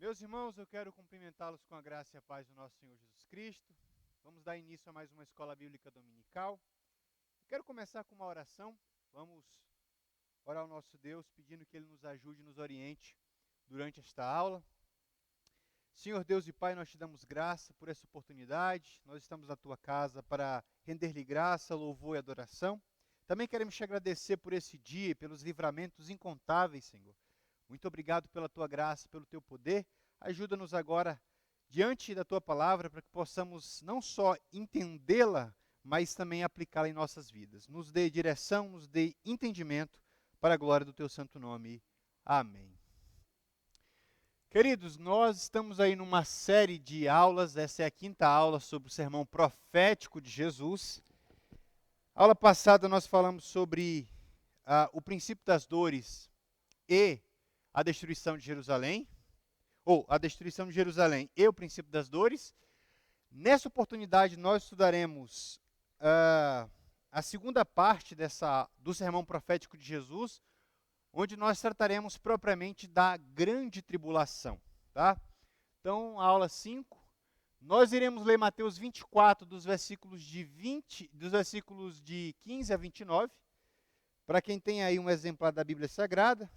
Meus irmãos, eu quero cumprimentá-los com a graça e a paz do nosso Senhor Jesus Cristo. Vamos dar início a mais uma escola bíblica dominical. Eu quero começar com uma oração. Vamos orar ao nosso Deus, pedindo que Ele nos ajude e nos oriente durante esta aula. Senhor Deus e Pai, nós te damos graça por essa oportunidade. Nós estamos na Tua casa para render-lhe graça, louvor e adoração. Também queremos te agradecer por esse dia e pelos livramentos incontáveis, Senhor. Muito obrigado pela Tua graça, pelo Teu poder. Ajuda-nos agora, diante da Tua palavra, para que possamos não só entendê-la, mas também aplicá-la em nossas vidas. Nos dê direção, nos dê entendimento, para a glória do Teu santo nome. Amém. Queridos, nós estamos aí numa série de aulas, essa é a 5ª aula sobre o sermão profético de Jesus. A aula passada nós falamos sobre o princípio das dores e a destruição de Jerusalém, ou a destruição de Jerusalém e o princípio das dores. Nessa oportunidade nós estudaremos a segunda parte do sermão profético de Jesus, onde nós trataremos propriamente da grande tribulação, tá? Então, a aula 5, nós iremos ler Mateus 24, dos versículos de 15 a 29, para quem tem aí um exemplar da Bíblia Sagrada.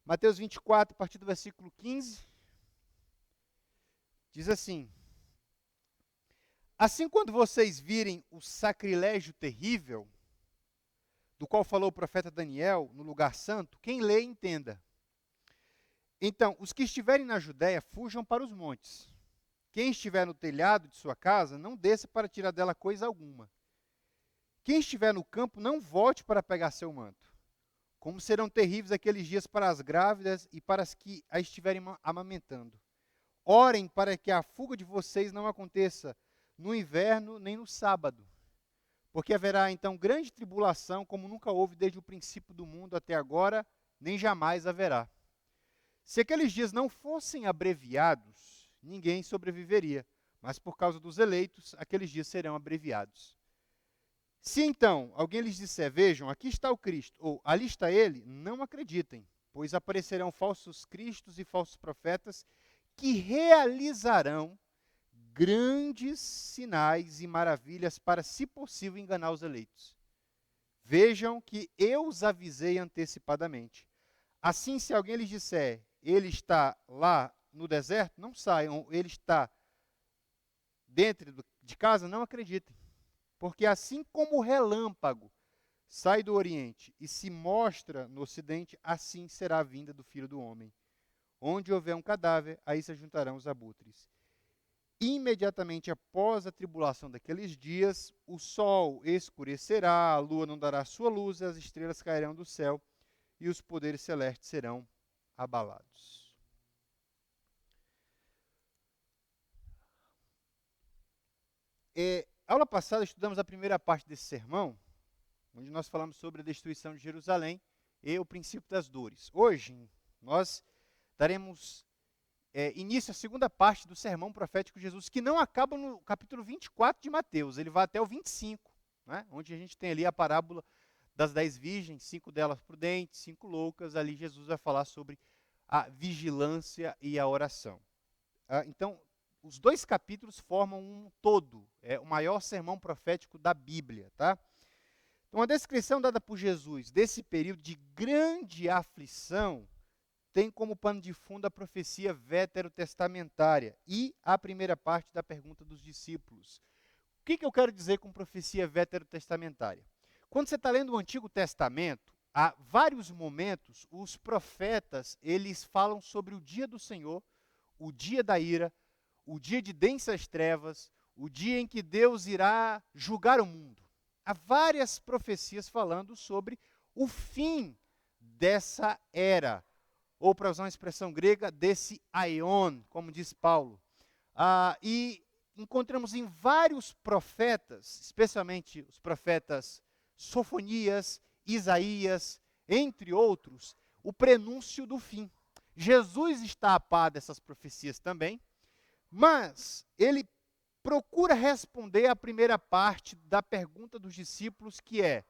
Mateus 24, a partir do versículo 15, diz assim: Assim, quando vocês virem o sacrilégio terrível, do qual falou o profeta Daniel, no lugar santo, quem lê, entenda. Então, os que estiverem na Judéia, fujam para os montes. Quem estiver no telhado de sua casa, não desça para tirar dela coisa alguma. Quem estiver no campo, não volte para pegar seu manto. Como serão terríveis aqueles dias para as grávidas e para as que a estiverem amamentando. Orem para que a fuga de vocês não aconteça no inverno nem no sábado, porque haverá então grande tribulação, como nunca houve desde o princípio do mundo até agora, nem jamais haverá. Se aqueles dias não fossem abreviados, ninguém sobreviveria, mas por causa dos eleitos, aqueles dias serão abreviados. Se então alguém lhes disser, vejam, aqui está o Cristo, ou ali está ele, não acreditem, pois aparecerão falsos cristos e falsos profetas que realizarão grandes sinais e maravilhas para, se possível, enganar os eleitos. Vejam que eu os avisei antecipadamente. Assim, se alguém lhes disser, ele está lá no deserto, não saiam, ele está dentro de casa, não acreditem. Porque assim como o relâmpago sai do Oriente e se mostra no Ocidente, assim será a vinda do Filho do Homem. Onde houver um cadáver, aí se juntarão os abutres. Imediatamente após a tribulação daqueles dias, o sol escurecerá, a lua não dará sua luz, as estrelas cairão do céu e os poderes celestes serão abalados. Aula passada estudamos a primeira parte desse sermão, onde nós falamos sobre a destruição de Jerusalém e o princípio das dores. Hoje, nós daremos início à segunda parte do sermão profético de Jesus, que não acaba no capítulo 24 de Mateus, ele vai até o 25, né, onde a gente tem ali a parábola das 10 virgens, 5 delas prudentes, 5 loucas. Ali Jesus vai falar sobre a vigilância e a oração. Então, os 2 capítulos formam um todo, o maior sermão profético da Bíblia, tá? Então, a descrição dada por Jesus desse período de grande aflição tem como pano de fundo a profecia veterotestamentária e a primeira parte da pergunta dos discípulos. O que eu quero dizer com profecia veterotestamentária? Quando você está lendo o Antigo Testamento, há vários momentos, os profetas, eles falam sobre o dia do Senhor, o dia da ira, o dia de densas trevas, o dia em que Deus irá julgar o mundo. Há várias profecias falando sobre o fim dessa era, ou para usar uma expressão grega, desse aion, como diz Paulo. E encontramos em vários profetas, especialmente os profetas Sofonias, Isaías, entre outros, o prenúncio do fim. Jesus está a par dessas profecias também, mas ele procura responder a primeira parte da pergunta dos discípulos, que é: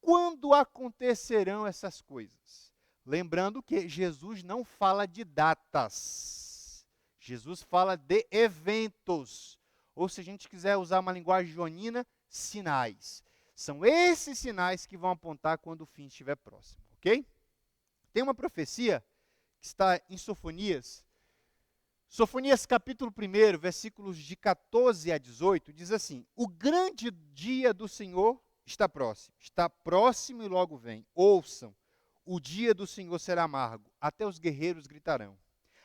quando acontecerão essas coisas? Lembrando que Jesus não fala de datas. Jesus fala de eventos. Ou se a gente quiser usar uma linguagem joanina, sinais. São esses sinais que vão apontar quando o fim estiver próximo, ok? Tem uma profecia que está em Sofonias. Sofonias capítulo 1, versículos de 14 a 18, diz assim: o grande dia do Senhor está próximo e logo vem. Ouçam, o dia do Senhor será amargo, até os guerreiros gritarão.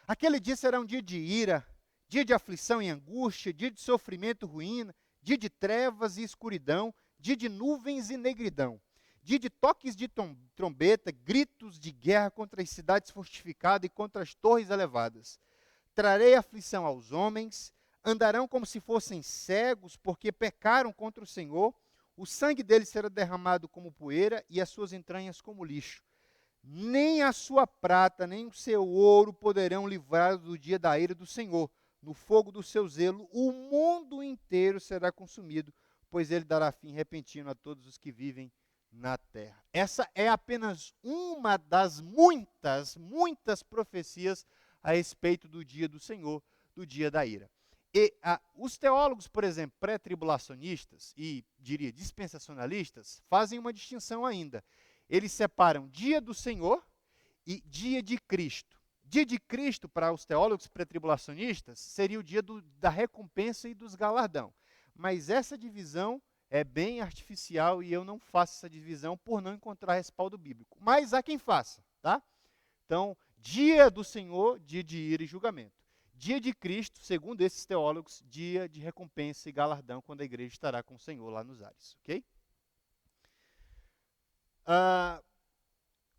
Aquele dia será um dia de ira, dia de aflição e angústia, dia de sofrimento e ruína, dia de trevas e escuridão, dia de nuvens e negridão, dia de toques de trombeta, gritos de guerra contra as cidades fortificadas e contra as torres elevadas. Trarei aflição aos homens, andarão como se fossem cegos, porque pecaram contra o Senhor. O sangue deles será derramado como poeira e as suas entranhas como lixo. Nem a sua prata, nem o seu ouro poderão livrar do dia da ira do Senhor. No fogo do seu zelo, o mundo inteiro será consumido, pois ele dará fim repentino a todos os que vivem na terra. Essa é apenas uma das muitas profecias a respeito do dia do Senhor, do dia da ira. E os teólogos, por exemplo, pré-tribulacionistas e, diria, dispensacionalistas, fazem uma distinção ainda. Eles separam dia do Senhor e dia de Cristo. Dia de Cristo, para os teólogos pré-tribulacionistas, seria o dia da recompensa e dos galardão. Mas essa divisão é bem artificial e eu não faço essa divisão por não encontrar respaldo bíblico. Mas há quem faça, tá? Então, dia do Senhor, dia de ira e julgamento. Dia de Cristo, segundo esses teólogos, dia de recompensa e galardão, quando a igreja estará com o Senhor lá nos ares, ok?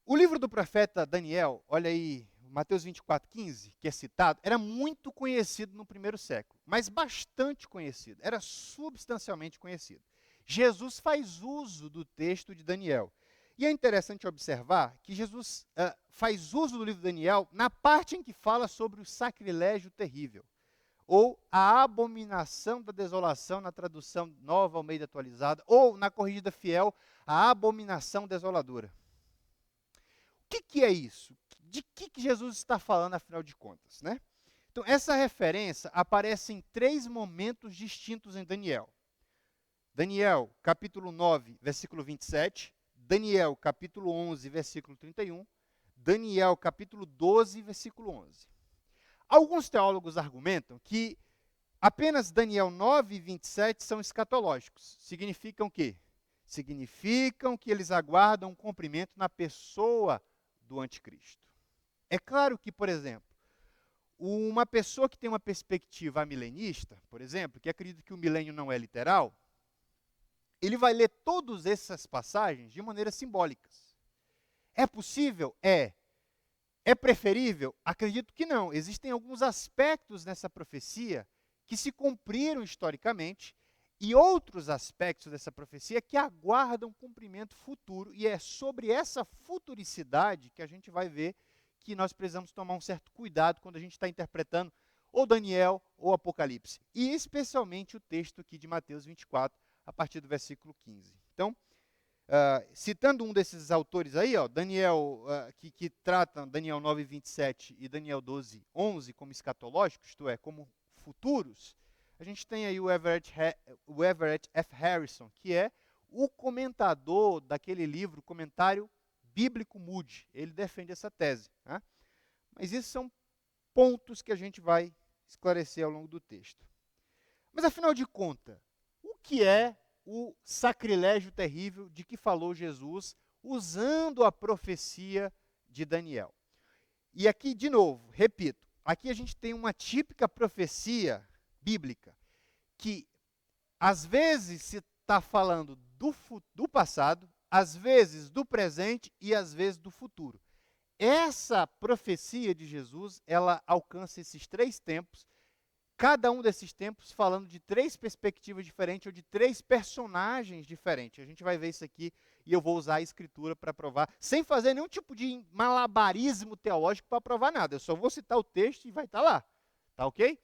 O livro do profeta Daniel, olha aí, Mateus 24:15, que é citado, era muito conhecido no primeiro século, mas bastante conhecido, era substancialmente conhecido. Jesus faz uso do texto de Daniel. E é interessante observar que Jesus faz uso do livro de Daniel na parte em que fala sobre o sacrilégio terrível, ou a abominação da desolação, na tradução Nova Almeida Atualizada, ou na corrigida fiel, a abominação desoladora. O que é isso? De que Jesus está falando, afinal de contas, né? Então, essa referência aparece em 3 momentos distintos em Daniel. Daniel, capítulo 9, versículo 27, Daniel, capítulo 11, versículo 31, Daniel, capítulo 12, versículo 11. Alguns teólogos argumentam que apenas Daniel 9 e 27 são escatológicos. Significam o quê? Significam que eles aguardam um cumprimento na pessoa do anticristo. É claro que, por exemplo, uma pessoa que tem uma perspectiva milenista, por exemplo, que acredita que o milênio não é literal, ele vai ler todas essas passagens de maneiras simbólicas. É possível? É. É preferível? Acredito que não. Existem alguns aspectos nessa profecia que se cumpriram historicamente e outros aspectos dessa profecia que aguardam cumprimento futuro. E é sobre essa futuricidade que a gente vai ver que nós precisamos tomar um certo cuidado quando a gente está interpretando ou Daniel ou Apocalipse. E especialmente o texto aqui de Mateus 24, a partir do versículo 15. Então, citando um desses autores aí, ó, Daniel, que trata Daniel 9, 27 e Daniel 12, 11 como escatológicos, isto é, como futuros, a gente tem aí o Everett F. Harrison, que é o comentador daquele livro, Comentário Bíblico Moody. Ele defende essa tese. Né? Mas esses são pontos que a gente vai esclarecer ao longo do texto. Mas, afinal de contas, o que é o sacrilégio terrível de que falou Jesus usando a profecia de Daniel? E aqui, de novo, repito, aqui a gente tem uma típica profecia bíblica que, às vezes, se está falando do passado, às vezes do presente e às vezes do futuro. Essa profecia de Jesus, ela alcança esses 3 tempos, cada um desses tempos falando de 3 perspectivas diferentes ou de 3 personagens diferentes. A gente vai ver isso aqui e eu vou usar a escritura para provar, sem fazer nenhum tipo de malabarismo teológico para provar nada. Eu só vou citar o texto e vai estar lá. Tá ok?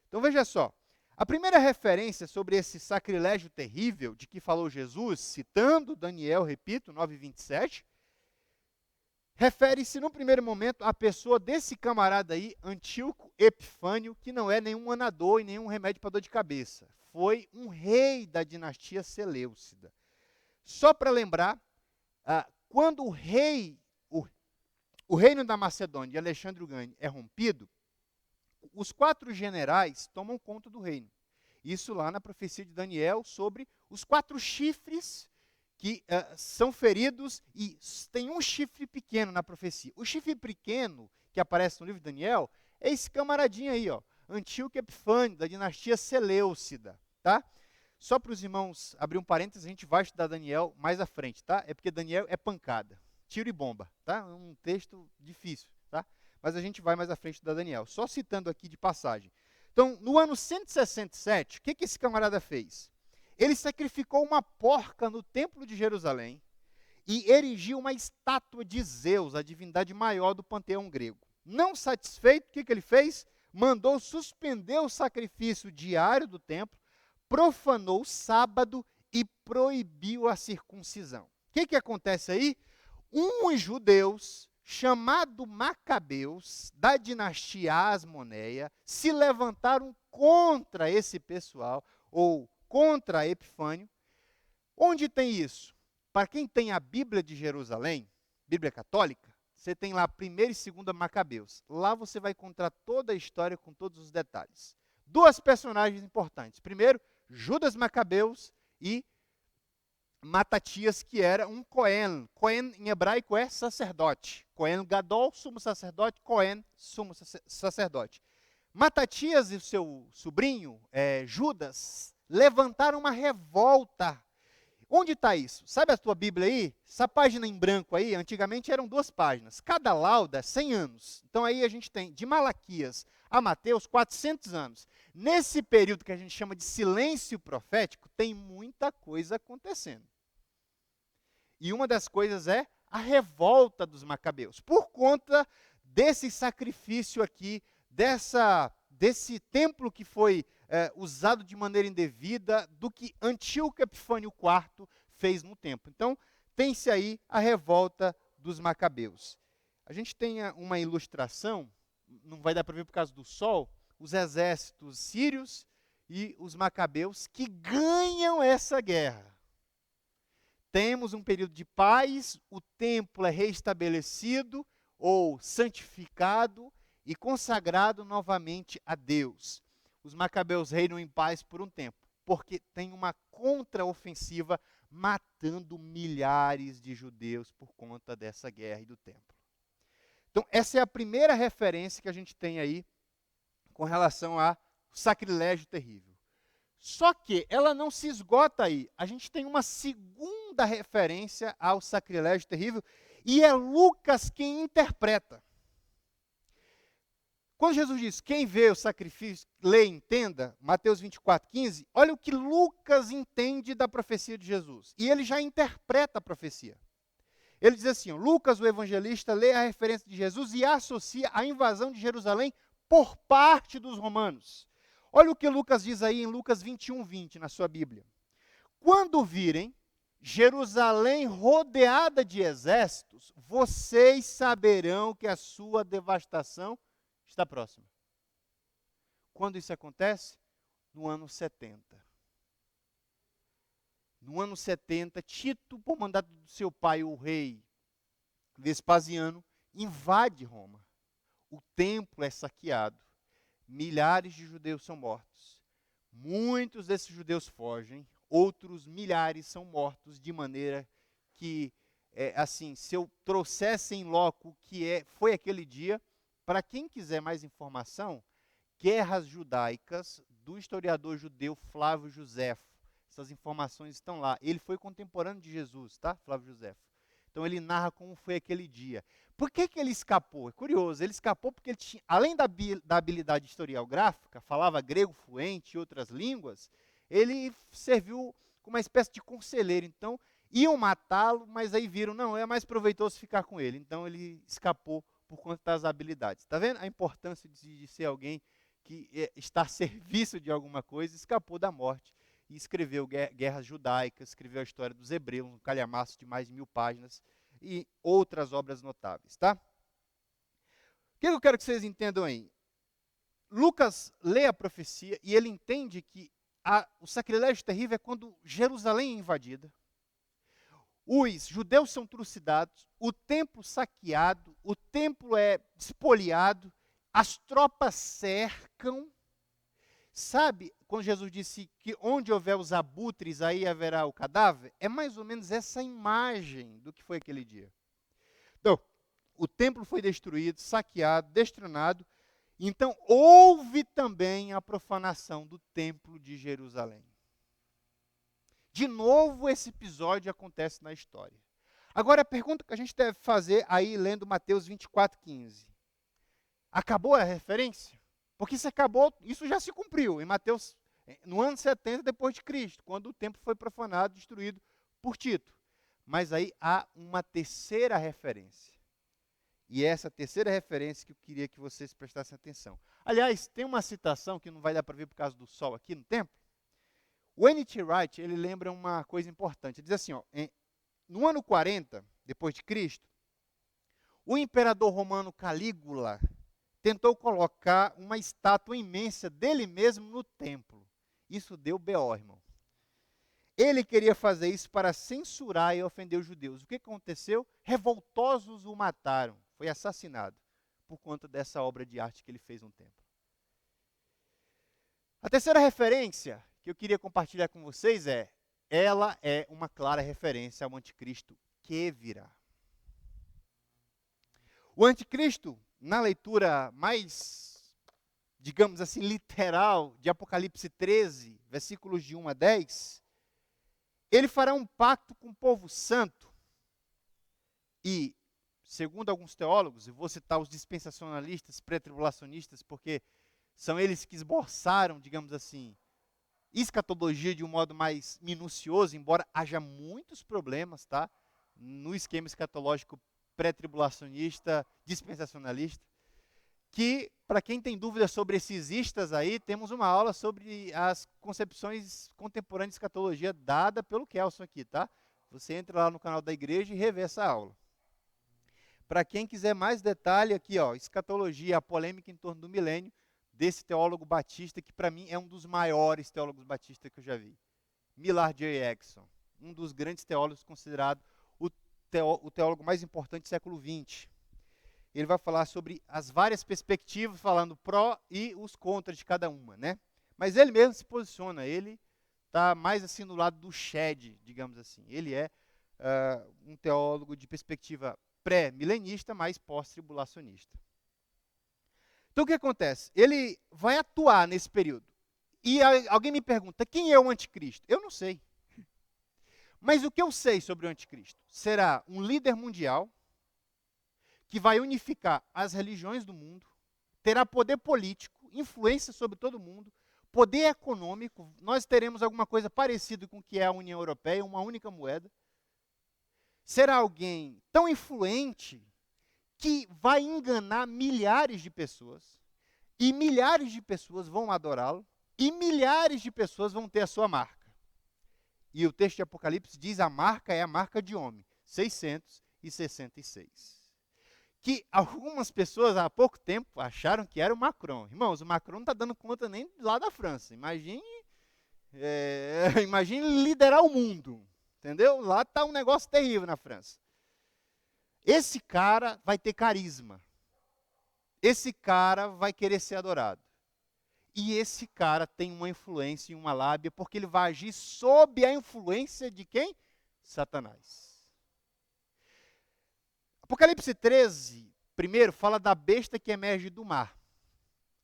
Então veja só. A primeira referência sobre esse sacrilégio terrível de que falou Jesus, citando Daniel, repito, 9:27, refere-se, no primeiro momento, à pessoa desse camarada aí, Antíoco Epifânio, que não é nenhum anador e nenhum remédio para dor de cabeça. Foi um rei da dinastia Seleucida. Só para lembrar, quando o reino da Macedônia de Alexandre o Grande é rompido, os 4 generais tomam conta do reino. Isso lá na profecia de Daniel sobre os 4 chifres que são feridos e tem um chifre pequeno na profecia. O chifre pequeno que aparece no livro de Daniel é esse camaradinho aí, ó, Antíoco Epifânio, da dinastia Seleucida, tá? Só para os irmãos abrir um parênteses, a gente vai estudar Daniel mais à frente, tá? É porque Daniel é pancada, tiro e bomba, tá? É um texto difícil, tá? Mas a gente vai mais à frente estudar Daniel. Só citando aqui de passagem. Então, no ano 167, o que esse camarada fez? Ele sacrificou uma porca no templo de Jerusalém e erigiu uma estátua de Zeus, a divindade maior do panteão grego. Não satisfeito, o que ele fez? Mandou suspender o sacrifício diário do templo, profanou o sábado e proibiu a circuncisão. O que acontece aí? Uns judeus, chamados Macabeus, da dinastia Asmoneia, se levantaram contra esse pessoal, ou contra Epifânio. Onde tem isso? Para quem tem a Bíblia de Jerusalém, Bíblia católica, você tem lá 1ª e 2ª Macabeus. Lá você vai encontrar toda a história com todos os detalhes. 2 personagens importantes. Primeiro, Judas Macabeus e Matatias, que era um Cohen. Cohen em hebraico é sacerdote. Cohen Gadol, sumo sacerdote. Cohen, sumo sacerdote. Matatias e o seu sobrinho, Judas, levantaram uma revolta. Onde está isso? Sabe a tua Bíblia aí? Essa página em branco aí, antigamente eram 2 páginas. Cada lauda, 100 anos. Então aí a gente tem, de Malaquias a Mateus, 400 anos. Nesse período que a gente chama de silêncio profético, tem muita coisa acontecendo. E uma das coisas é a revolta dos macabeus. Por conta desse sacrifício aqui, desse templo que foi usado de maneira indevida, do que Antíoco Epifânio IV fez no templo. Então, tem-se aí a revolta dos macabeus. A gente tem uma ilustração, não vai dar para ver por causa do sol, os exércitos sírios e os macabeus que ganham essa guerra. Temos um período de paz, o templo é reestabelecido ou santificado e consagrado novamente a Deus. Os macabeus reinam em paz por um tempo, porque tem uma contraofensiva matando milhares de judeus por conta dessa guerra e do templo. Então, essa é a primeira referência que a gente tem aí com relação ao sacrilégio terrível. Só que ela não se esgota aí. A gente tem uma segunda referência ao sacrilégio terrível e é Lucas quem interpreta. Quando Jesus diz, quem vê o sacrifício, lê e entenda, Mateus 24:15, olha o que Lucas entende da profecia de Jesus. E ele já interpreta a profecia. Ele diz assim, Lucas, o evangelista, lê a referência de Jesus e associa a invasão de Jerusalém por parte dos romanos. Olha o que Lucas diz aí em Lucas 21:20, na sua Bíblia. Quando virem Jerusalém rodeada de exércitos, vocês saberão que a sua devastação está próxima. Quando isso acontece? No ano 70. No ano 70, Tito, por mandato do seu pai, o rei Vespasiano, invade Roma. O templo é saqueado. Milhares de judeus são mortos. Muitos desses judeus fogem, outros milhares são mortos, de maneira que, assim, se eu trouxesse em loco o que foi aquele dia, para quem quiser mais informação, Guerras Judaicas, do historiador judeu Flávio Josefo. Essas informações estão lá. Ele foi contemporâneo de Jesus, tá? Flávio Josefo. Então ele narra como foi aquele dia. Por que ele escapou? É curioso, ele escapou porque ele tinha, além da habilidade historiográfica, falava grego fluente e outras línguas, ele serviu como uma espécie de conselheiro. Então, iam matá-lo, mas aí viram, não, é mais proveitoso ficar com ele. Então ele escapou por conta das habilidades. Está vendo a importância de ser alguém que está a serviço de alguma coisa, escapou da morte e escreveu Guerras Judaicas, escreveu a história dos hebreus, um calhamaço de mais de 1000 páginas, e outras obras notáveis, tá? O que eu quero que vocês entendam aí? Lucas lê a profecia e ele entende que o sacrilégio terrível é quando Jerusalém é invadida, os judeus são trucidados, o templo saqueado, o templo é espoliado, as tropas cercam. Sabe quando Jesus disse que onde houver os abutres, aí haverá o cadáver? É mais ou menos essa imagem do que foi aquele dia. Então, o templo foi destruído, saqueado, destronado. Então, houve também a profanação do templo de Jerusalém. De novo, esse episódio acontece na história. Agora, a pergunta que a gente deve fazer aí, lendo Mateus 24:15. Acabou a referência? Porque isso acabou, isso já se cumpriu em Mateus, no ano 70 depois de Cristo, quando o templo foi profanado, destruído por Tito. Mas aí há uma terceira referência. E é essa terceira referência que eu queria que vocês prestassem atenção. Aliás, tem uma citação que não vai dar para ver por causa do sol aqui no templo. O N.T. Wright, ele lembra uma coisa importante. Ele diz assim, ó, no ano 40 depois de Cristo, o imperador romano Calígula tentou colocar uma estátua imensa dele mesmo no templo. Isso deu B.O., irmão. Ele queria fazer isso para censurar e ofender os judeus. O que aconteceu? Revoltosos o mataram. Foi assassinado por conta dessa obra de arte que ele fez no templo. A terceira referência que eu queria compartilhar com vocês ela é uma clara referência ao anticristo que virá. O anticristo, na leitura mais, digamos assim, literal de Apocalipse 13, versículos de 1 a 10, ele fará um pacto com o povo santo e, segundo alguns teólogos, eu vou citar os dispensacionalistas, pré-tribulacionistas, porque são eles que esboçaram, digamos assim, escatologia de um modo mais minucioso, embora haja muitos problemas, tá? No esquema escatológico pré-tribulacionista, dispensacionalista, que, para quem tem dúvidas sobre esses istas aí, temos uma aula sobre as concepções contemporâneas de escatologia dada pelo Kelson aqui, tá? Você entra lá no canal da igreja e revê essa aula. Para quem quiser mais detalhe aqui, ó, escatologia, a polêmica em torno do milênio, desse teólogo batista, que para mim é um dos maiores teólogos batistas que eu já vi. Millard J. Erickson, um dos grandes teólogos considerado o teólogo mais importante do século XX. Ele vai falar sobre as várias perspectivas, falando pró e os contras de cada uma, né? Mas ele mesmo se posiciona, ele está mais assim no lado do Shed, digamos assim. Ele é um teólogo de perspectiva pré-milenista, mas pós-tribulacionista. Então o que acontece? Ele vai atuar nesse período. E alguém me pergunta, quem é o anticristo? Eu não sei. Mas o que eu sei sobre o anticristo? Será um líder mundial que vai unificar as religiões do mundo, terá poder político, influência sobre todo mundo, poder econômico, nós teremos alguma coisa parecida com o que é a União Europeia, uma única moeda. Será alguém tão influente que vai enganar milhares de pessoas, e milhares de pessoas vão adorá-lo, e milhares de pessoas vão ter a sua marca. E o texto de Apocalipse diz a marca é a marca de homem, 666. Que algumas pessoas há pouco tempo acharam que era o Macron. Irmãos, o Macron não está dando conta nem lá da França. Imagine liderar o mundo, entendeu? Lá está um negócio terrível na França. Esse cara vai ter carisma. Esse cara vai querer ser adorado. E esse cara tem uma influência e uma lábia, porque ele vai agir sob a influência de quem? Satanás. Apocalipse 13, primeiro, fala da besta que emerge do mar.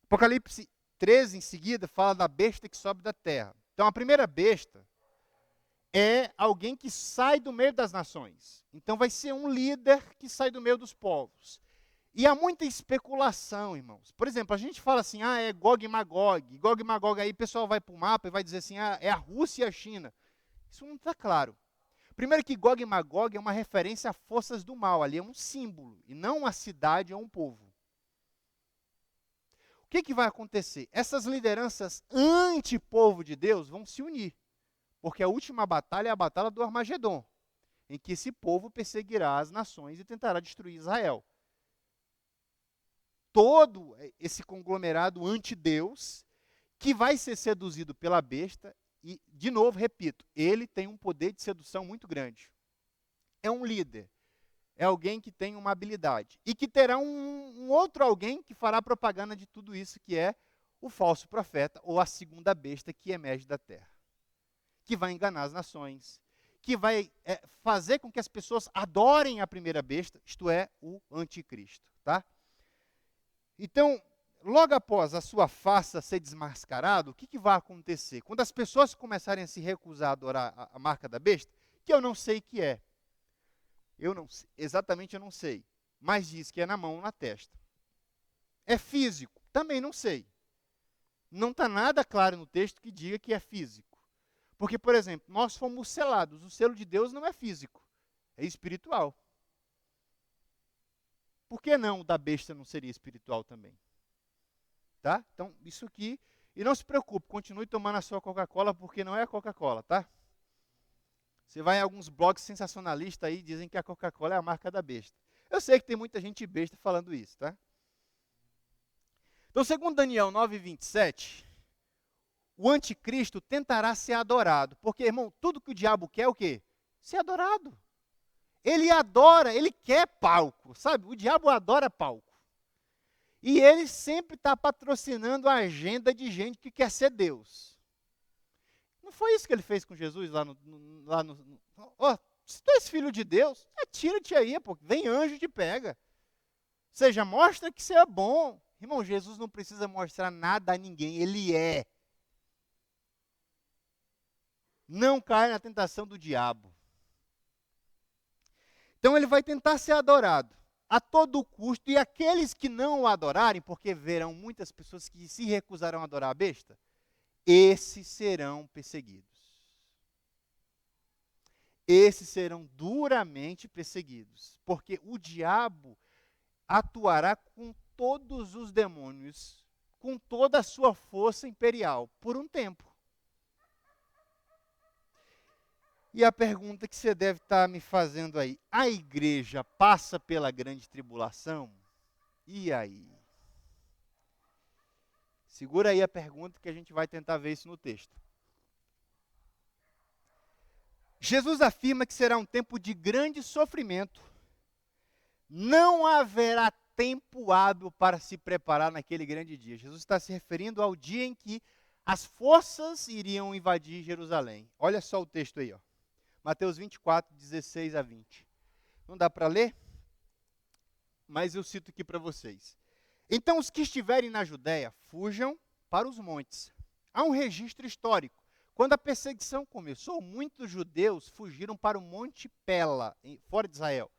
Apocalipse 13, em seguida, fala da besta que sobe da terra. Então, a primeira besta é alguém que sai do meio das nações. Então, vai ser um líder que sai do meio dos povos. E há muita especulação, irmãos. Por exemplo, a gente fala assim, é Gog e Magog. Gog e Magog, aí o pessoal vai para o mapa e vai dizer assim, é a Rússia e a China. Isso não está claro. Primeiro que Gog e Magog é uma referência a forças do mal, ali é um símbolo, e não uma cidade ou um povo. O que vai acontecer? Essas lideranças anti-povo de Deus vão se unir, porque a última batalha é a batalha do Armagedon. em que esse povo perseguirá as nações e tentará destruir Israel. Todo esse conglomerado anti-Deus que vai ser seduzido pela besta e, de novo, repito, ele tem um poder de sedução muito grande. É um líder, é alguém que tem uma habilidade e que terá um outro alguém que fará propaganda de tudo isso, que é o falso profeta ou a segunda besta que emerge da terra, que vai enganar as nações, que vai fazer com que as pessoas adorem a primeira besta, isto é, o anticristo, tá? Então, logo após a sua farsa ser desmascarado, o que vai acontecer? Quando as pessoas começarem a se recusar a adorar a marca da besta, que eu não sei o que é, exatamente eu não sei, mas diz que é na mão ou na testa. É físico? Também não sei. Não está nada claro no texto que diga que é físico. Porque, por exemplo, nós fomos selados, o selo de Deus não é físico, é espiritual. Por que não o da besta não seria espiritual também? Tá? Então, isso aqui. E não se preocupe, continue tomando a sua Coca-Cola, porque não é a Coca-Cola, tá? Você vai em alguns blogs sensacionalistas aí, dizem que a Coca-Cola é a marca da besta. Eu sei que tem muita gente besta falando isso, tá? Então, segundo Daniel 9:27, o anticristo tentará ser adorado. Porque, irmão, tudo que o diabo quer é o quê? Ser adorado. Ele adora, ele quer palco, sabe? O diabo adora palco. E ele sempre está patrocinando a agenda de gente que quer ser Deus. Não foi isso que ele fez com Jesus lá no se tu és filho de Deus, atira-te aí, pô, vem anjo e te pega. Ou seja, mostra que você é bom. Irmão, Jesus não precisa mostrar nada a ninguém, ele é. Não cai na tentação do diabo. Então ele vai tentar ser adorado a todo custo, e aqueles que não o adorarem, porque verão muitas pessoas que se recusarão a adorar a besta, esses serão perseguidos. Esses serão duramente perseguidos, porque o diabo atuará com todos os demônios, com toda a sua força imperial, por um tempo. E a pergunta que você deve estar me fazendo aí, a igreja passa pela grande tribulação? E aí? Segura aí a pergunta que a gente vai tentar ver isso no texto. Jesus afirma que será um tempo de grande sofrimento. Não haverá tempo hábil para se preparar naquele grande dia. Jesus está se referindo ao dia em que as forças iriam invadir Jerusalém. Olha só o texto aí, ó. Mateus 24, 16 a 20. Não dá para ler? Mas eu cito aqui para vocês. Então os que estiverem na Judéia, fujam para os montes. Há um registro histórico. Quando a perseguição começou, muitos judeus fugiram para o Monte Pela, fora de Israel.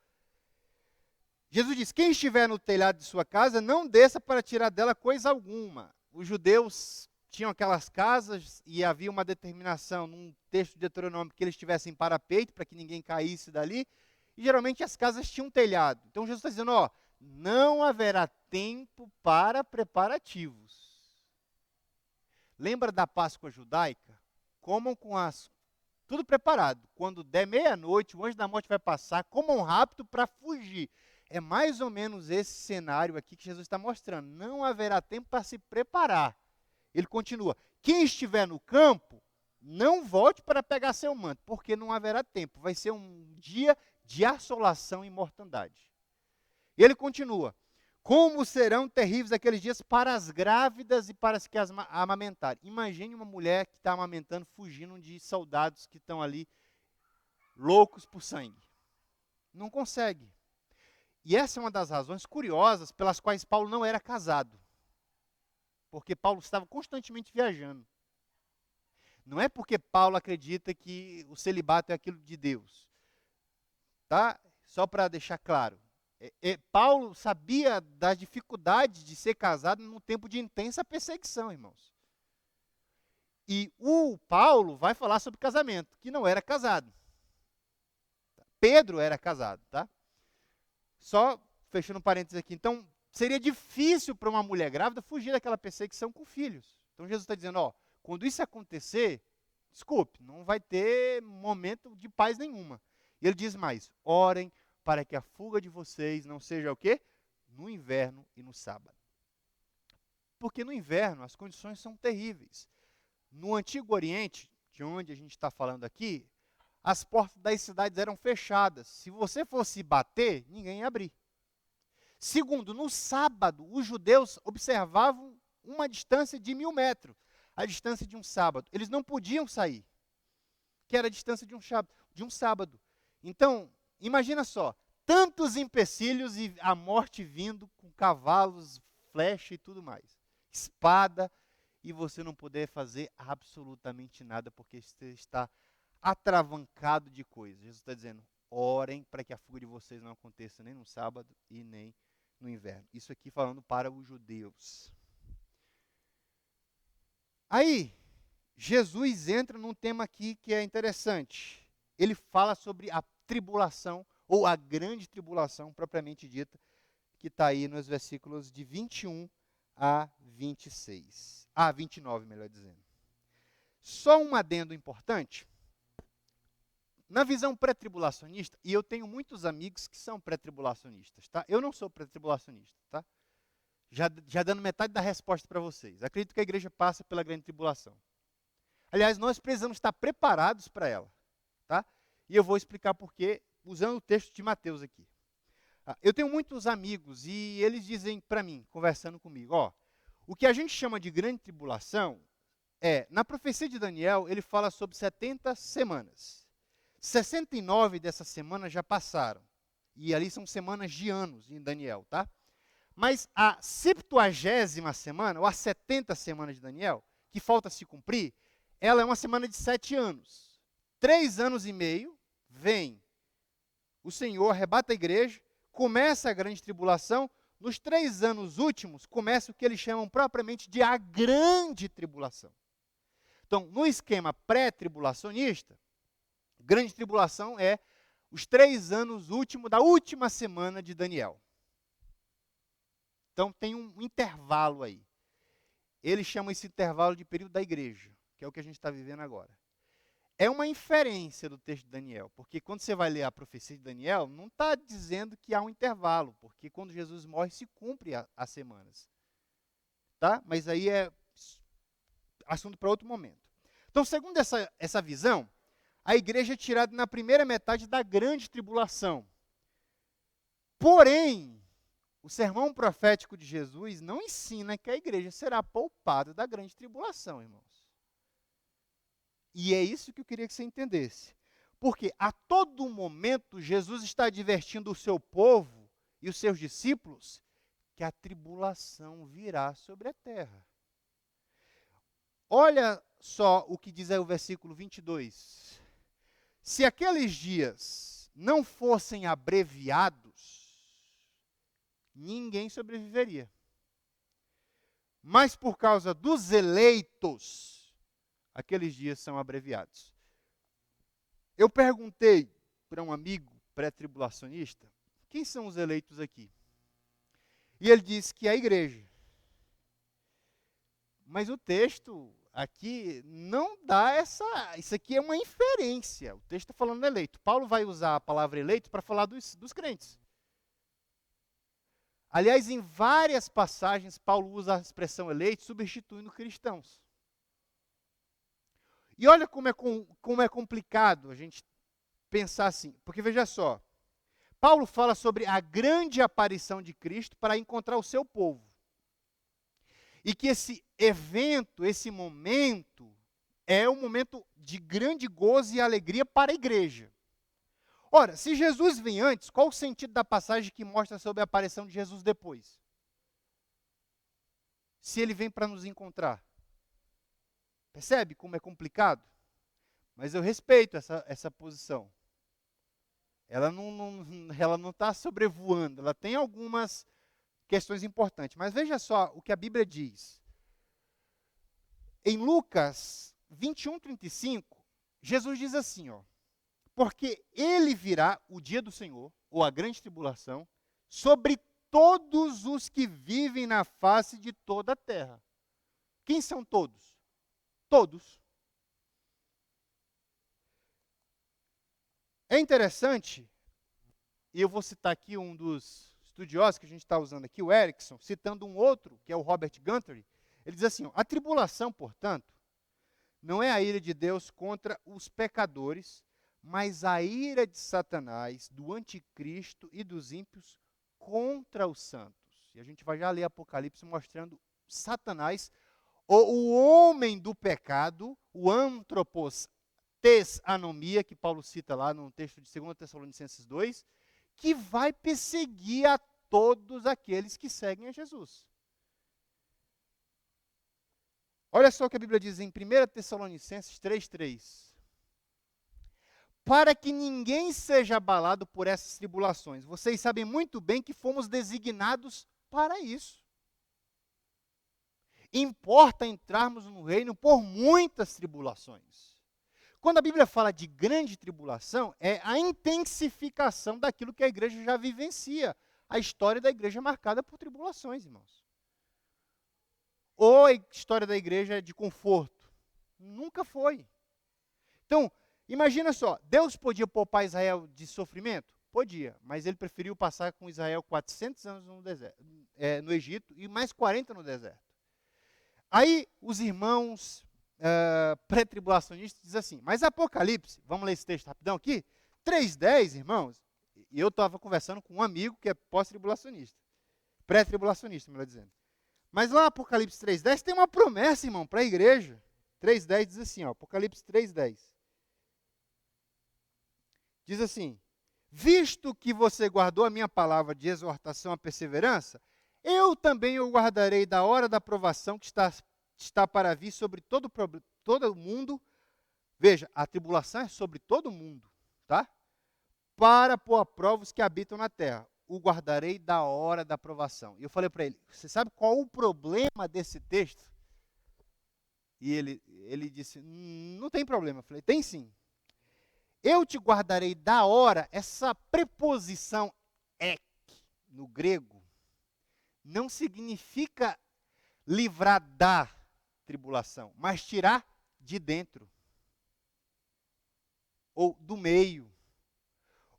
Jesus diz, quem estiver no telhado de sua casa, não desça para tirar dela coisa alguma. Os judeus tinham aquelas casas e havia uma determinação num texto de Deuteronômio que eles tivessem parapeito para que ninguém caísse dali. E geralmente as casas tinham telhado. Então Jesus está dizendo, ó, não haverá tempo para preparativos. Lembra da Páscoa judaica? Comam com tudo preparado. Quando der meia-noite, o anjo da morte vai passar, comam rápido para fugir. É mais ou menos esse cenário aqui que Jesus está mostrando. Não haverá tempo para se preparar. Ele continua, quem estiver no campo, não volte para pegar seu manto, porque não haverá tempo. Vai ser um dia de assolação e mortandade. E ele continua, como serão terríveis aqueles dias para as grávidas e para as que as amamentarem. Imagine uma mulher que está amamentando, fugindo de soldados que estão ali, loucos por sangue. Não consegue. E essa é uma das razões curiosas pelas quais Paulo não era casado. Porque Paulo estava constantemente viajando. Não é porque Paulo acredita que o celibato é aquilo de Deus. Tá? Só para deixar claro. Paulo sabia das dificuldades de ser casado num tempo de intensa perseguição, irmãos. E o Paulo vai falar sobre casamento, que não era casado. Pedro era casado, tá? Só fechando um parênteses aqui. Então, seria difícil para uma mulher grávida fugir daquela perseguição com filhos. Então, Jesus está dizendo, ó, quando isso acontecer, desculpe, não vai ter momento de paz nenhuma. E ele diz mais: orem para que a fuga de vocês não seja o quê? No inverno e no sábado. Porque no inverno as condições são terríveis. No Antigo Oriente, de onde a gente está falando aqui, as portas das cidades eram fechadas. Se você fosse bater, ninguém ia abrir. Segundo, no sábado, os judeus observavam uma distância de 1.000 metros, a distância de um sábado. Eles não podiam sair, que era a distância de um sábado. Então, imagina só, tantos empecilhos e a morte vindo com cavalos, flecha e tudo mais. Espada, e você não poder fazer absolutamente nada, porque você está atravancado de coisas. Jesus está dizendo, orem para que a fuga de vocês não aconteça nem no sábado e nem no inverno. Isso aqui falando para os judeus. Aí, Jesus entra num tema aqui que é interessante. Ele fala sobre a tribulação, ou a grande tribulação, propriamente dita, que está aí nos versículos de 21 a 26. A 29, melhor dizendo. Só um adendo importante. Na visão pré-tribulacionista, e eu tenho muitos amigos que são pré-tribulacionistas, tá? Eu não sou pré-tribulacionista, tá? Já dando metade da resposta para vocês. Acredito que a igreja passa pela grande tribulação. Aliás, nós precisamos estar preparados para ela, tá? E eu vou explicar por quê, usando o texto de Mateus aqui. Eu tenho muitos amigos e eles dizem para mim, conversando comigo, ó, o que a gente chama de grande tribulação na profecia de Daniel, ele fala sobre 70 semanas. 69 dessas semanas já passaram. E ali são semanas de anos em Daniel, tá? Mas a 70ª semana, ou a 70 semanas de Daniel, que falta se cumprir, ela é uma semana de 7 anos. 3 anos e meio, vem o Senhor, arrebata a igreja, começa a grande tribulação. Nos 3 anos últimos, começa o que eles chamam propriamente de a grande tribulação. Então, no esquema pré-tribulacionista, grande tribulação é os 3 anos últimos da última semana de Daniel. Então, tem um intervalo aí. Eles chamam esse intervalo de período da igreja, que é o que a gente está vivendo agora. É uma inferência do texto de Daniel, porque quando você vai ler a profecia de Daniel, não está dizendo que há um intervalo, porque quando Jesus morre, se cumpre as semanas. Tá? Mas aí é assunto para outro momento. Então, segundo essa visão, a igreja é tirada na primeira metade da grande tribulação. Porém, o sermão profético de Jesus não ensina que a igreja será poupada da grande tribulação, irmãos. E é isso que eu queria que você entendesse. Porque a todo momento Jesus está advertindo o seu povo e os seus discípulos que a tribulação virá sobre a terra. Olha só o que diz aí o versículo 22. Se aqueles dias não fossem abreviados, ninguém sobreviveria. Mas por causa dos eleitos, aqueles dias são abreviados. Eu perguntei para um amigo pré-tribulacionista, quem são os eleitos aqui? E ele disse que é a igreja. Mas o texto aqui não dá isso aqui é uma inferência. O texto está falando eleito. Paulo vai usar a palavra eleito para falar dos crentes. Aliás, em várias passagens, Paulo usa a expressão eleito substituindo cristãos. E olha como é complicado a gente pensar assim. Porque veja só, Paulo fala sobre a grande aparição de Cristo para encontrar o seu povo. E que esse evento, esse momento, é um momento de grande gozo e alegria para a igreja. Ora, se Jesus vem antes, qual o sentido da passagem que mostra sobre a aparição de Jesus depois? Se ele vem para nos encontrar. Percebe como é complicado? Mas eu respeito essa posição. Ela não está sobrevoando, ela tem algumas questões importantes. Mas veja só o que a Bíblia diz. Em Lucas 21:35, Jesus diz assim, ó, porque ele virá o dia do Senhor, ou a grande tribulação, sobre todos os que vivem na face de toda a terra. Quem são todos? Todos. É interessante, e eu vou citar aqui um dos estudiosos que a gente está usando aqui, o Erickson, citando um outro, que é o Robert Gunther. Ele diz assim, ó, a tribulação, portanto, não é a ira de Deus contra os pecadores, mas a ira de Satanás, do anticristo e dos ímpios contra os santos. E a gente vai já ler Apocalipse mostrando Satanás, o homem do pecado, o antropos anomia, que Paulo cita lá no texto de 2 Tessalonicenses 2, que vai perseguir a todos aqueles que seguem a Jesus. Olha só o que a Bíblia diz em 1 Tessalonicenses 3:3. Para que ninguém seja abalado por essas tribulações. Vocês sabem muito bem que fomos designados para isso. Importa entrarmos no reino por muitas tribulações. Quando a Bíblia fala de grande tribulação, é a intensificação daquilo que a igreja já vivencia. A história da igreja é marcada por tribulações, irmãos. Ou a história da igreja é de conforto? Nunca foi. Então, imagina só, Deus podia poupar Israel de sofrimento? Podia, mas ele preferiu passar com Israel 400 anos no deserto, no Egito e mais 40 no deserto. Aí os irmãos pré-tribulacionistas dizem assim, mas Apocalipse, vamos ler esse texto rapidão aqui, 3:10, irmãos, e eu estava conversando com um amigo que é pós-tribulacionista, pré-tribulacionista, melhor dizendo. Mas lá Apocalipse 3:10 tem uma promessa, irmão, para a igreja. 3:10 diz assim, ó, Apocalipse 3:10. Diz assim, visto que você guardou a minha palavra de exortação à perseverança, eu também o guardarei da hora da provação que está para vir sobre todo o mundo. Veja, a tribulação é sobre todo o mundo, tá? Para pôr a prova os que habitam na terra. O guardarei da hora da provação. E eu falei para ele, você sabe qual o problema desse texto? E ele disse, não tem problema. Eu falei, tem sim. Eu te guardarei da hora, essa preposição ek, no grego, não significa livrar da tribulação, mas tirar de dentro, ou do meio,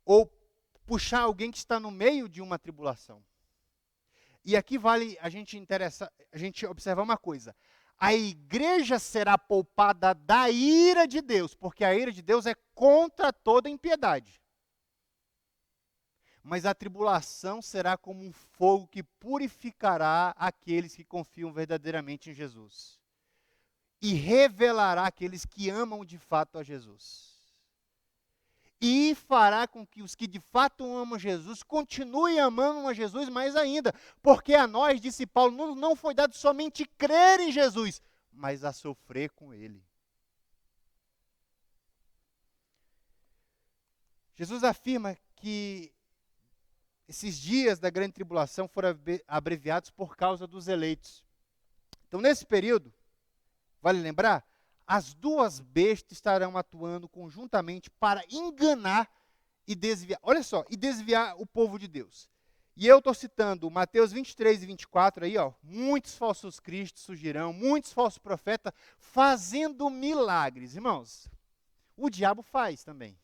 ou puxar alguém que está no meio de uma tribulação. E aqui vale a gente observar uma coisa. A igreja será poupada da ira de Deus, porque a ira de Deus é contra toda impiedade. Mas a tribulação será como um fogo que purificará aqueles que confiam verdadeiramente em Jesus. E revelará aqueles que amam de fato a Jesus. E fará com que os que de fato amam Jesus continuem amando a Jesus mais ainda. Porque a nós, disse Paulo, não foi dado somente crer em Jesus, mas a sofrer com Ele. Jesus afirma que esses dias da grande tribulação foram abreviados por causa dos eleitos. Então, nesse período, vale lembrar, as duas bestas estarão atuando conjuntamente para enganar e desviar. Olha só, e desviar o povo de Deus. E eu estou citando Mateus 23 e 24 aí, ó. Muitos falsos cristos surgirão, muitos falsos profetas fazendo milagres. Irmãos, o diabo faz também.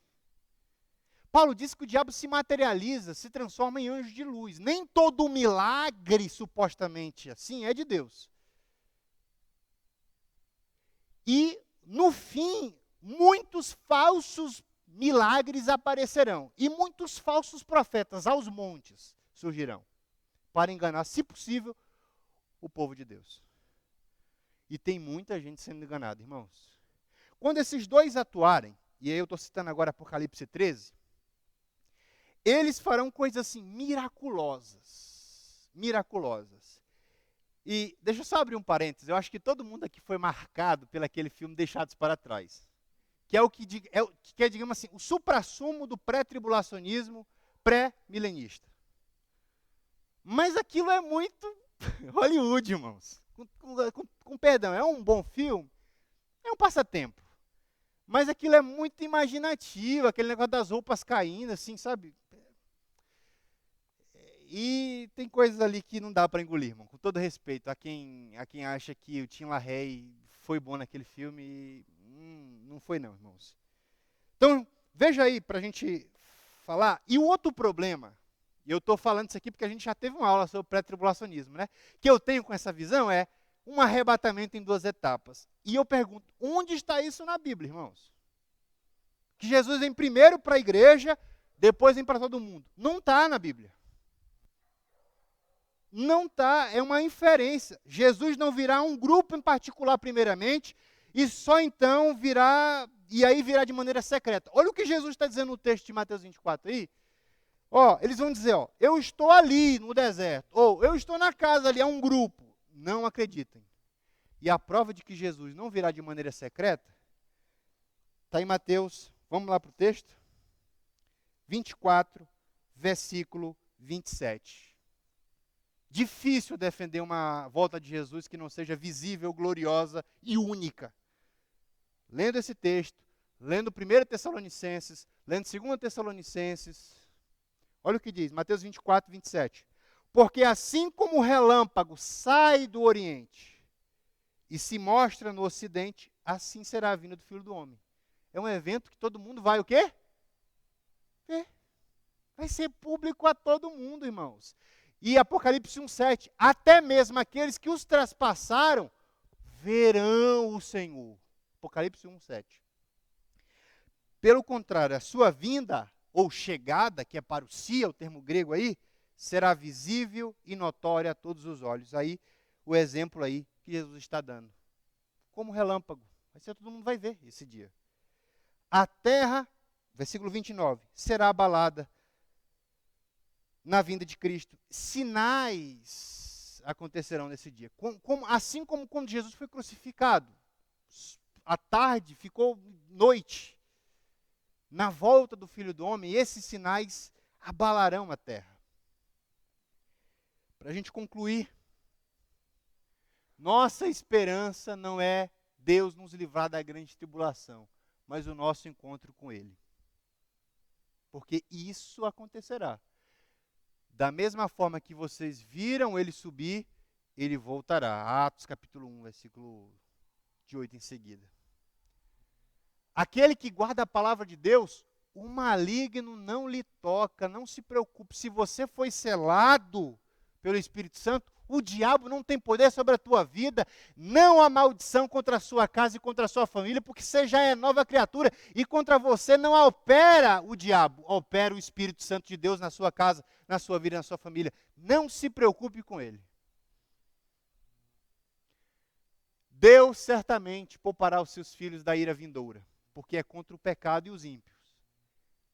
Paulo diz que o diabo se materializa, se transforma em anjo de luz. Nem todo milagre, supostamente assim, é de Deus. E, no fim, muitos falsos milagres aparecerão. E muitos falsos profetas aos montes surgirão. Para enganar, se possível, o povo de Deus. E tem muita gente sendo enganada, irmãos. Quando esses dois atuarem, e aí eu estou citando agora Apocalipse 13, eles farão coisas assim, miraculosas. Miraculosas. E deixa eu só abrir um parênteses, eu acho que todo mundo aqui foi marcado pelo aquele filme Deixados para Trás, que é o que é, digamos assim, o suprassumo do pré-tribulacionismo pré-milenista. Mas aquilo é muito Hollywood, irmãos. Com perdão, é um bom filme, é um passatempo. Mas aquilo é muito imaginativo, aquele negócio das roupas caindo, assim, sabe? E tem coisas ali que não dá para engolir, irmão. Com todo respeito a quem acha que o Tim LaHaye foi bom naquele filme, não foi não, irmãos. Então, veja aí, para a gente falar. E o outro problema, e eu estou falando isso aqui porque a gente já teve uma aula sobre pré-tribulacionismo, né? Que eu tenho com essa visão é um arrebatamento em 2 etapas. E eu pergunto, onde está isso na Bíblia, irmãos? Que Jesus vem primeiro para a igreja, depois vem para todo mundo. Não está na Bíblia. Não está, é uma inferência. Jesus não virá um grupo em particular primeiramente, e só então virá, e aí virá de maneira secreta. Olha o que Jesus está dizendo no texto de Mateus 24 aí. Ó, eles vão dizer, ó, eu estou ali no deserto, ou eu estou na casa ali, é um grupo. Não acreditem. E a prova de que Jesus não virá de maneira secreta, está em Mateus, vamos lá para o texto? 24, versículo 27. Difícil defender uma volta de Jesus que não seja visível, gloriosa e única. Lendo esse texto, lendo 1 Tessalonicenses, lendo 2 Tessalonicenses, olha o que diz, Mateus 24, 27. Porque assim como o relâmpago sai do Oriente e se mostra no Ocidente, assim será a vinda do Filho do Homem. É um evento que todo mundo vai o quê? Ver. Vai ser público a todo mundo, irmãos. E Apocalipse 1,7, até mesmo aqueles que os traspassaram, verão o Senhor. Apocalipse 1,7. Pelo contrário, a sua vinda, ou chegada, que é parousia, o termo grego aí, será visível e notória a todos os olhos. Aí, o exemplo aí que Jesus está dando. Como relâmpago. Vai ser, todo mundo vai ver esse dia. A terra, versículo 29, será abalada na vinda de Cristo. Sinais acontecerão nesse dia. Assim como quando Jesus foi crucificado. À tarde, ficou noite. Na volta do Filho do Homem, esses sinais abalarão a terra. Para a gente concluir, nossa esperança não é Deus nos livrar da grande tribulação, mas o nosso encontro com Ele. Porque isso acontecerá. Da mesma forma que vocês viram Ele subir, Ele voltará. Atos capítulo 1, versículo de 8 em seguida. Aquele que guarda a palavra de Deus, o maligno não lhe toca, não se preocupe. Se você foi selado pelo Espírito Santo, o diabo não tem poder sobre a tua vida, não há maldição contra a sua casa e contra a sua família, porque você já é nova criatura, e contra você não opera o diabo, opera o Espírito Santo de Deus na sua casa, na sua vida, na sua família. Não se preocupe com ele. Deus certamente poupará os seus filhos da ira vindoura, porque é contra o pecado e os ímpios.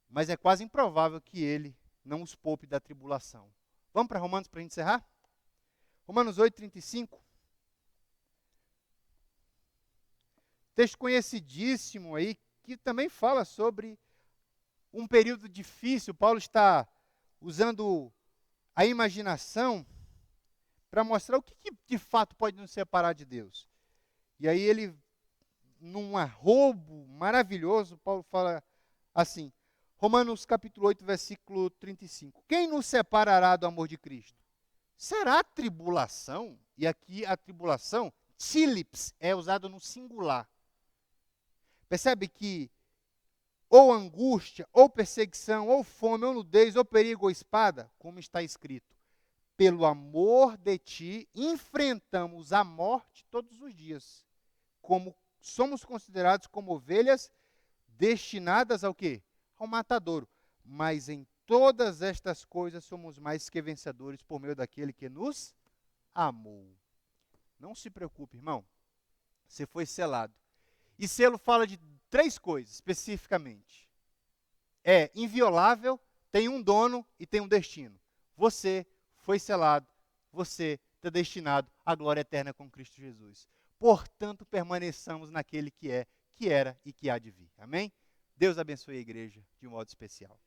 Mas é quase improvável que ele não os poupe da tribulação. Vamos para Romanos para a gente encerrar? Romanos 8, 35. Texto conhecidíssimo aí, que também fala sobre um período difícil. Paulo está usando a imaginação para mostrar o que de fato pode nos separar de Deus. E aí ele, num arrobo maravilhoso, Paulo fala assim, Romanos capítulo 8, versículo 35. Quem nos separará do amor de Cristo? Será a tribulação? E aqui a tribulação, tílips, é usado no singular. Percebe que ou angústia, ou perseguição, ou fome, ou nudez, ou perigo, ou espada, como está escrito, pelo amor de ti, enfrentamos a morte todos os dias. Como somos considerados como ovelhas destinadas ao quê? Ao matadouro. Mas em todas estas coisas somos mais que vencedores por meio daquele que nos amou. Não se preocupe, irmão. Você foi selado. E selo fala de 3 coisas, especificamente. É inviolável, tem um dono e tem um destino. Você foi selado, você está destinado à glória eterna com Cristo Jesus. Portanto, permaneçamos naquele que é, que era e que há de vir. Amém? Deus abençoe a igreja de um modo especial.